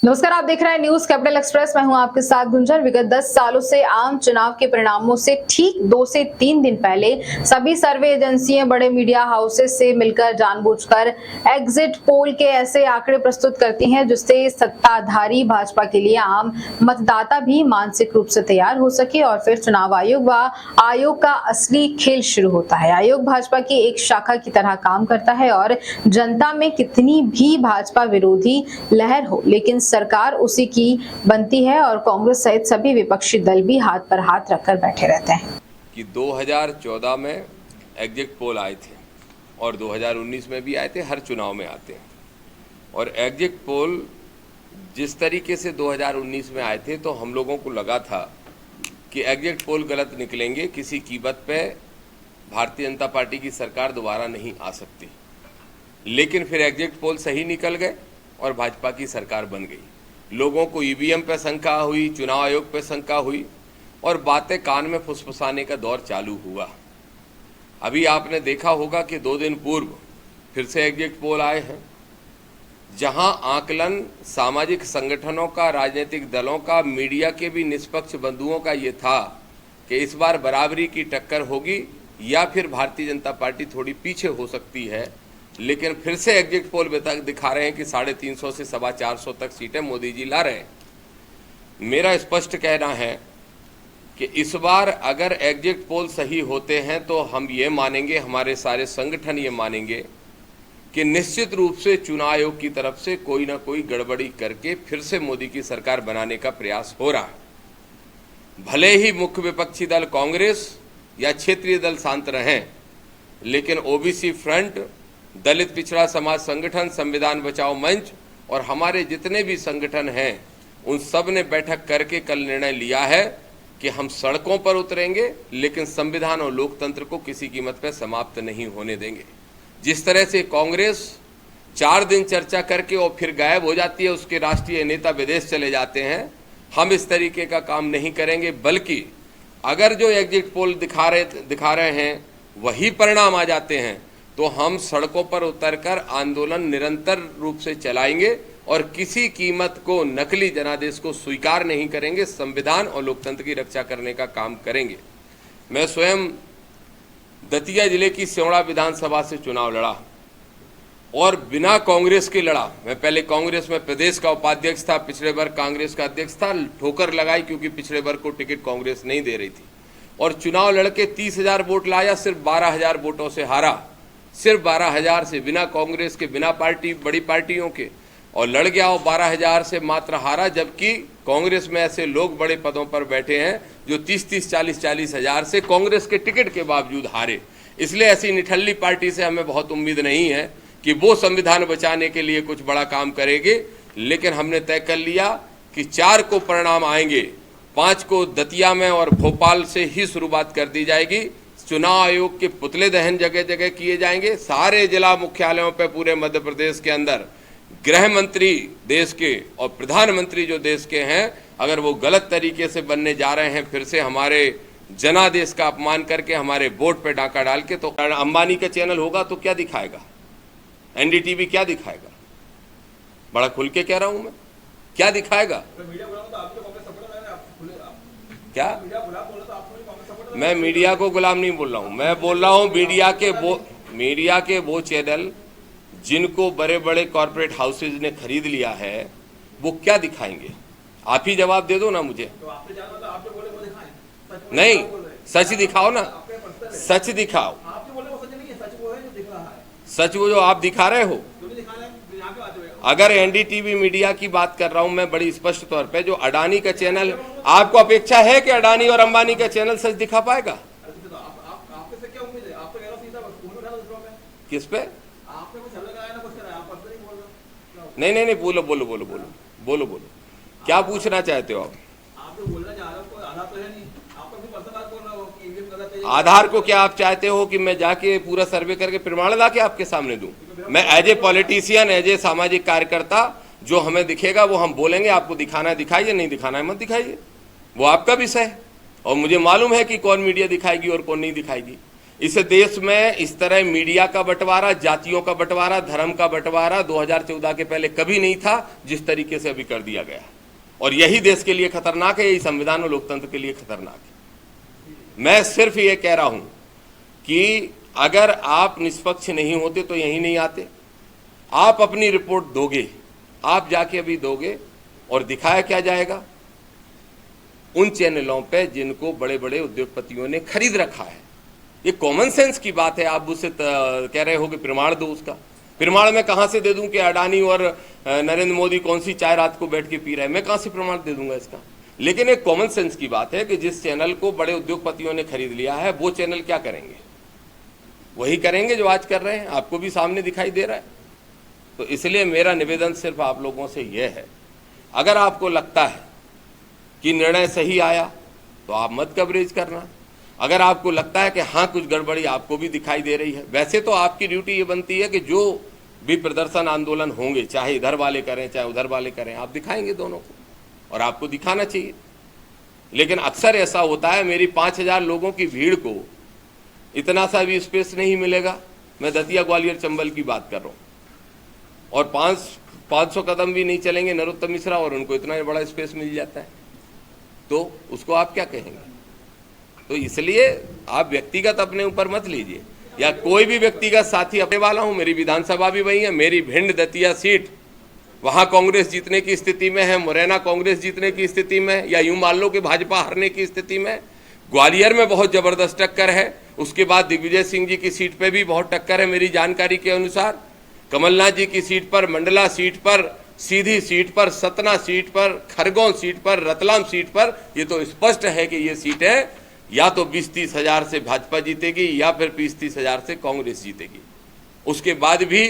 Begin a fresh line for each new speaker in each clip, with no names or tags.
नमस्कार, आप देख रहे हैं न्यूज कैपिटल एक्सप्रेस। मैं हूं आपके साथ गुंजन। विगत 10 सालों से आम चुनाव के परिणामों से ठीक 2 से 3 दिन पहले सभी सर्वे एजेंसियां बड़े मीडिया हाउसेस से मिलकर जानबूझकर एग्जिट पोल के ऐसे आंकड़े प्रस्तुत करती हैं जिससे सत्ताधारी भाजपा के लिए आम मतदाता भी मानसिक रूप से तैयार हो सके और फिर चुनाव आयोग व आयोग का असली खेल शुरू होता है। आयोग भाजपा की एक शाखा की तरह काम करता है और जनता में कितनी भी भाजपा विरोधी लहर हो लेकिन सरकार उसी की बनती है और कांग्रेस सहित सभी विपक्षी दल भी हाथ पर हाथ रखकर बैठे रहते हैं।
कि 2014 में एग्जिट पोल आए थे और 2019 में भी आए थे, हर चुनाव में आते हैं। और एग्जिट पोल जिस तरीके से 2019 में आए थे तो हम लोगों को लगा था कि एग्जिट पोल गलत निकलेंगे, किसी कीमत पे भारतीय जनता पार्टी की सरकार दोबारा नहीं आ सकती। लेकिन फिर एग्जिट पोल सही निकल गए और भाजपा की सरकार बन गई। लोगों को ईवीएम पे शंका हुई, चुनाव आयोग पे शंका हुई और बातें कान में फुसफुसाने का दौर चालू हुआ। अभी आपने देखा होगा कि 2 दिन पूर्व फिर से एग्जिट पोल आए हैं, जहां आकलन सामाजिक संगठनों का, राजनीतिक दलों का, मीडिया के भी निष्पक्ष बंधुओं का ये था कि इस बार बराबरी की टक्कर होगी या फिर भारतीय जनता पार्टी थोड़ी पीछे हो सकती है। लेकिन फिर से एग्जिट पोल दिखा रहे हैं कि 350 से 450 तक सीटें मोदी जी ला रहे हैं। मेरा स्पष्ट कहना है कि इस बार अगर एग्जिट पोल सही होते हैं तो हम ये मानेंगे, हमारे सारे संगठन ये मानेंगे कि निश्चित रूप से चुनाव आयोग की तरफ से कोई ना कोई गड़बड़ी करके फिर से मोदी की सरकार बनाने का प्रयास हो रहा है। भले ही मुख्य विपक्षी दल कांग्रेस या क्षेत्रीय दल शांत रहें, लेकिन ओबीसी फ्रंट, दलित पिछड़ा समाज संगठन, संविधान बचाओ मंच और हमारे जितने भी संगठन हैं, उन सब ने बैठक करके कल निर्णय लिया है कि हम सड़कों पर उतरेंगे, लेकिन संविधान और लोकतंत्र को किसी कीमत पर समाप्त नहीं होने देंगे। जिस तरह से कांग्रेस 4 दिन चर्चा करके और फिर गायब हो जाती है, उसके राष्ट्रीय नेता विदेश चले जाते हैं, हम इस तरीके का काम नहीं करेंगे। बल्कि अगर जो एग्जिट पोल दिखा रहे हैं वही परिणाम आ जाते हैं तो हम सड़कों पर उतरकर आंदोलन निरंतर रूप से चलाएंगे और किसी कीमत को नकली जनादेश को स्वीकार नहीं करेंगे। संविधान और लोकतंत्र की रक्षा करने का काम करेंगे। मैं स्वयं दतिया जिले की सिवड़ा विधानसभा से चुनाव लड़ा और बिना कांग्रेस के लड़ा। मैं पहले कांग्रेस में प्रदेश का उपाध्यक्ष था, पिछड़े वर्ग कांग्रेस का अध्यक्ष था। ठोकर लगाई क्योंकि पिछड़े वर्ग को टिकट कांग्रेस नहीं दे रही थी और चुनाव लड़के 30,000 वोट लाया, सिर्फ 12,000 वोटों से हारा। सिर्फ 12,000 से, बिना कांग्रेस के, बिना बड़ी पार्टियों के, और लड़ गया और 12,000 से मात्र हारा। जबकि कांग्रेस में ऐसे लोग बड़े पदों पर बैठे हैं जो 30-30, 40-40 हजार से कांग्रेस के टिकट के बावजूद हारे। इसलिए ऐसी निठल्ली पार्टी से हमें बहुत उम्मीद नहीं है कि वो संविधान बचाने के लिए कुछ बड़ा काम करेगी। लेकिन हमने तय कर लिया कि 4 को परिणाम आएंगे, 5 को दतिया में और भोपाल से ही शुरुआत कर दी जाएगी। चुनाव आयोग के पुतले दहन जगह जगह किए जाएंगे। सारे जिला मुख्यालयों पर पूरे मध्य प्रदेश के अंदर गृह मंत्री देश के और प्रधानमंत्री जो देश के हैं, अगर वो गलत तरीके से बनने जा रहे हैं, फिर से हमारे जनादेश का अपमान करके हमारे वोट पे डाका डाल के, तो अंबानी का चैनल होगा तो क्या दिखाएगा, एनडीटीवी क्या दिखाएगा? बड़ा खुल के कह रहा हूं मैं, क्या दिखाएगा? क्या? मैं मीडिया को गुलाम नहीं बोल रहा हूं। मैं बोल रहा हूं मीडिया के वो चैनल जिनको बड़े बड़े कॉर्पोरेट हाउसेज ने खरीद लिया है, वो क्या दिखाएंगे? आप ही जवाब दे दो ना मुझे। नहीं, सच दिखाओ ना, सच दिखाओ। सच वो जो आप दिखा रहे हो। अगर एनडीटीवी मीडिया की बात कर रहा हूं मैं बड़ी स्पष्ट तौर पे, जो अडानी का चैनल, आपको अपेक्षा है कि अडानी और अंबानी का चैनल सच दिखा पाएगा? किस पे? नहीं, बोलो क्या पूछना चाहते हो आप? आधार को क्या आप चाहते हो कि मैं जाके पूरा सर्वे करके प्रमाण ला के आपके सामने दूं? मैं as a politician, as a सामाजिक कार्यकर्ता, जो हमें दिखेगा वो हम बोलेंगे। आपको दिखाना है दिखाइए, नहीं दिखाना है मत दिखाइए, वो आपका विषय है। और मुझे मालूम है कि कौन मीडिया दिखाएगी और कौन नहीं दिखाएगी। इस देश में इस तरह मीडिया का बंटवारा, जातियों का बंटवारा, धर्म का बंटवारा 2014 के पहले कभी नहीं था जिस तरीके से अभी कर दिया गया। और यही देश के लिए खतरनाक है, यही संविधान और लोकतंत्र के लिए खतरनाक है। मैं सिर्फ ये कह रहा हूं कि अगर आप निष्पक्ष नहीं होते तो यहीं नहीं आते। आप अपनी रिपोर्ट दोगे, आप जाके अभी दोगे और दिखाया क्या जाएगा उन चैनलों पे जिनको बड़े बड़े उद्योगपतियों ने खरीद रखा है। ये कॉमन सेंस की बात है। आप मुझसे कह रहे हो कि प्रमाण दो, उसका प्रमाण मैं कहां से दे दूं कि अडानी और नरेंद्र मोदी कौन सी चाय रात को बैठ के पी रहे हैं? मैं कहां से प्रमाण दे दूंगा इसका? लेकिन एक कॉमन सेंस की बात है कि जिस चैनल को बड़े उद्योगपतियों ने खरीद लिया है वो चैनल क्या करेंगे? वही करेंगे जो आज कर रहे हैं, आपको भी सामने दिखाई दे रहा है। तो इसलिए मेरा निवेदन सिर्फ आप लोगों से यह है, अगर आपको लगता है कि निर्णय सही आया तो आप मत कवरेज करना। अगर आपको लगता है कि हाँ कुछ गड़बड़ी आपको भी दिखाई दे रही है, वैसे तो आपकी ड्यूटी ये बनती है कि जो भी प्रदर्शन आंदोलन होंगे, चाहे इधर वाले करें चाहे उधर वाले करें, आप दिखाएंगे दोनों को और आपको दिखाना चाहिए। लेकिन अक्सर ऐसा होता है, मेरी 5000 लोगों की भीड़ को इतना सा भी स्पेस नहीं मिलेगा। मैं दतिया ग्वालियर चंबल की बात कर रहा हूँ, और 500 कदम भी नहीं चलेंगे नरोत्तम मिश्रा और उनको इतना बड़ा स्पेस मिल जाता है, तो उसको आप क्या कहेंगे? तो इसलिए आप व्यक्तिगत अपने ऊपर मत लीजिए, या कोई भी व्यक्तिगत साथी अपने वाला हूं। मेरी विधानसभा भी वही है, मेरी भिंड दतिया सीट, वहां कांग्रेस जीतने की स्थिति में है, मुरैना कांग्रेस जीतने की स्थिति में, या यूं मान लो कि भाजपा हारने की स्थिति में। ग्वालियर में बहुत जबरदस्त टक्कर है, उसके बाद दिग्विजय सिंह जी की सीट पे भी बहुत टक्कर है मेरी जानकारी के अनुसार। कमलनाथ जी की सीट पर, मंडला सीट पर, सीधी सीट पर, सतना सीट पर, खरगोन सीट पर, रतलाम सीट पर, ये तो स्पष्ट है कि ये सीटें या तो 20-30 हजार से भाजपा जीतेगी या फिर 20-30 हजार से कांग्रेस जीतेगी। उसके बाद भी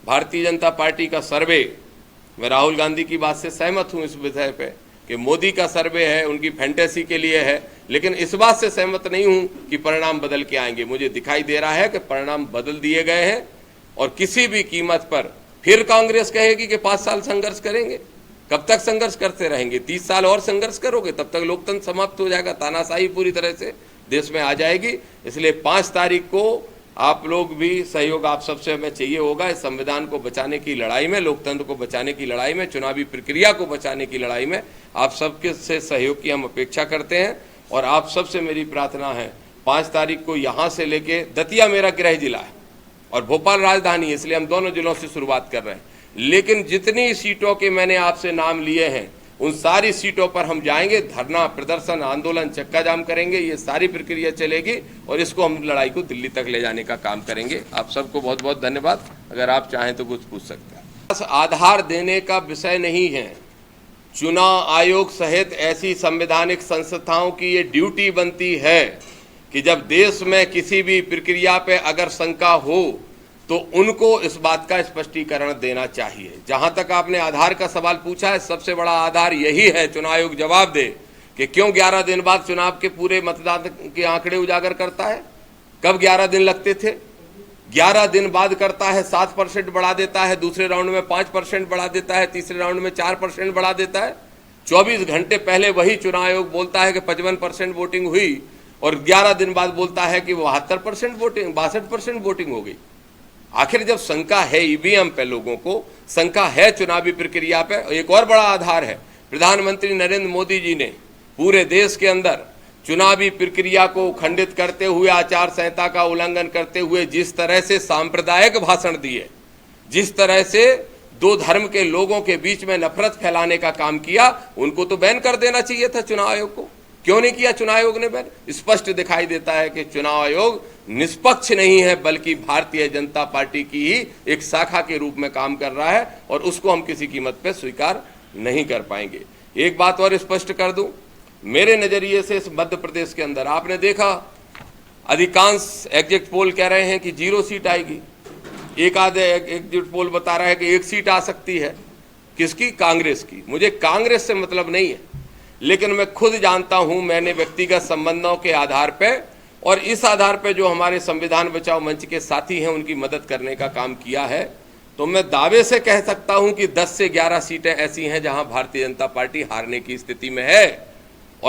भारतीय जनता पार्टी का सर्वे, मैं राहुल गांधी की बात से सहमत हूं इस विषय पे कि मोदी का सर्वे है, उनकी फैंटेसी के लिए है, लेकिन इस बात से सहमत नहीं हूं कि परिणाम बदल के आएंगे। मुझे दिखाई दे रहा है कि परिणाम बदल दिए गए हैं, और किसी भी कीमत पर फिर कांग्रेस कहेगी कि 5 साल संघर्ष करेंगे। कब तक संघर्ष करते रहेंगे? 30 साल और संघर्ष करोगे, तब तक लोकतंत्र समाप्त हो जाएगा, तानाशाही पूरी तरह से देश में आ जाएगी। इसलिए 5 तारीख को आप लोग भी सहयोग आप सबसे हमें चाहिए होगा इस संविधान को बचाने की लड़ाई में, लोकतंत्र को बचाने की लड़ाई में, चुनावी प्रक्रिया को बचाने की लड़ाई में आप सबके से सहयोग की हम अपेक्षा करते हैं। और आप सबसे मेरी प्रार्थना है, 5 तारीख को यहाँ से लेके, दतिया मेरा गृह जिला है और भोपाल राजधानी है, इसलिए हम दोनों जिलों से शुरुआत कर रहे हैं, लेकिन जितनी सीटों के मैंने आपसे नाम लिए हैं उन सारी सीटों पर हम जाएंगे, धरना, प्रदर्शन, आंदोलन, चक्का जाम करेंगे, ये सारी प्रक्रिया चलेगी और इसको हम लड़ाई को दिल्ली तक ले जाने का काम करेंगे। आप सबको बहुत बहुत धन्यवाद। अगर आप चाहें तो कुछ पूछ सकते हैं। बस आधार देने का विषय नहीं है, चुनाव आयोग सहित ऐसी संवैधानिक संस्थाओं की ये ड्यूटी बनती है कि जब देश में किसी भी प्रक्रिया पे अगर शंका हो तो उनको इस बात का स्पष्टीकरण देना चाहिए। जहां तक आपने आधार का सवाल पूछा है, सबसे बड़ा आधार यही है, चुनाव आयोग जवाब दे कि क्यों 11 दिन बाद चुनाव के पूरे मतदान के आंकड़े उजागर करता है। कब 11 दिन लगते थे? 11 दिन बाद करता है, 7% बढ़ा देता है, दूसरे राउंड में 5% बढ़ा देता है, तीसरे राउंड में 4% बढ़ा देता है। 24 घंटे पहले वही चुनाव आयोग बोलता है कि 55% वोटिंग हुई और 11 दिन बाद बोलता है कि 72% वोटिंग, 62% वोटिंग हो गई। आखिर जब शंका है ईवीएम पे, लोगों को शंका है चुनावी प्रक्रिया पे, एक और बड़ा आधार है, प्रधानमंत्री नरेंद्र मोदी जी ने पूरे देश के अंदर चुनावी प्रक्रिया को खंडित करते हुए, आचार संहिता का उल्लंघन करते हुए जिस तरह से सांप्रदायिक भाषण दिए, जिस तरह से दो धर्म के लोगों के बीच में नफरत फैलाने का काम किया, उनको तो बैन कर देना चाहिए था चुनाव आयोग को। क्यों नहीं किया चुनाव आयोग ने बैन? स्पष्ट दिखाई देता है कि चुनाव आयोग निष्पक्ष नहीं है, बल्कि भारतीय जनता पार्टी की ही एक शाखा के रूप में काम कर रहा है और उसको हम किसी कीमत पे स्वीकार नहीं कर पाएंगे। एक बात और स्पष्ट कर दूं, मेरे नजरिए से इस मध्य प्रदेश के अंदर आपने देखा अधिकांश एग्जिट पोल कह रहे हैं कि 0 सीट आएगी, एक आधे एग्जिट पोल बता रहा है कि 1 सीट आ सकती है। किसकी? कांग्रेस की। मुझे कांग्रेस से मतलब नहीं है, लेकिन मैं खुद जानता हूं, मैंने व्यक्तिगत संबंधों के आधार पे और इस आधार पे जो हमारे संविधान बचाओ मंच के साथी हैं उनकी मदद करने का काम किया है, तो मैं दावे से कह सकता हूं कि 10 से 11 सीटें ऐसी हैं जहां भारतीय जनता पार्टी हारने की स्थिति में है।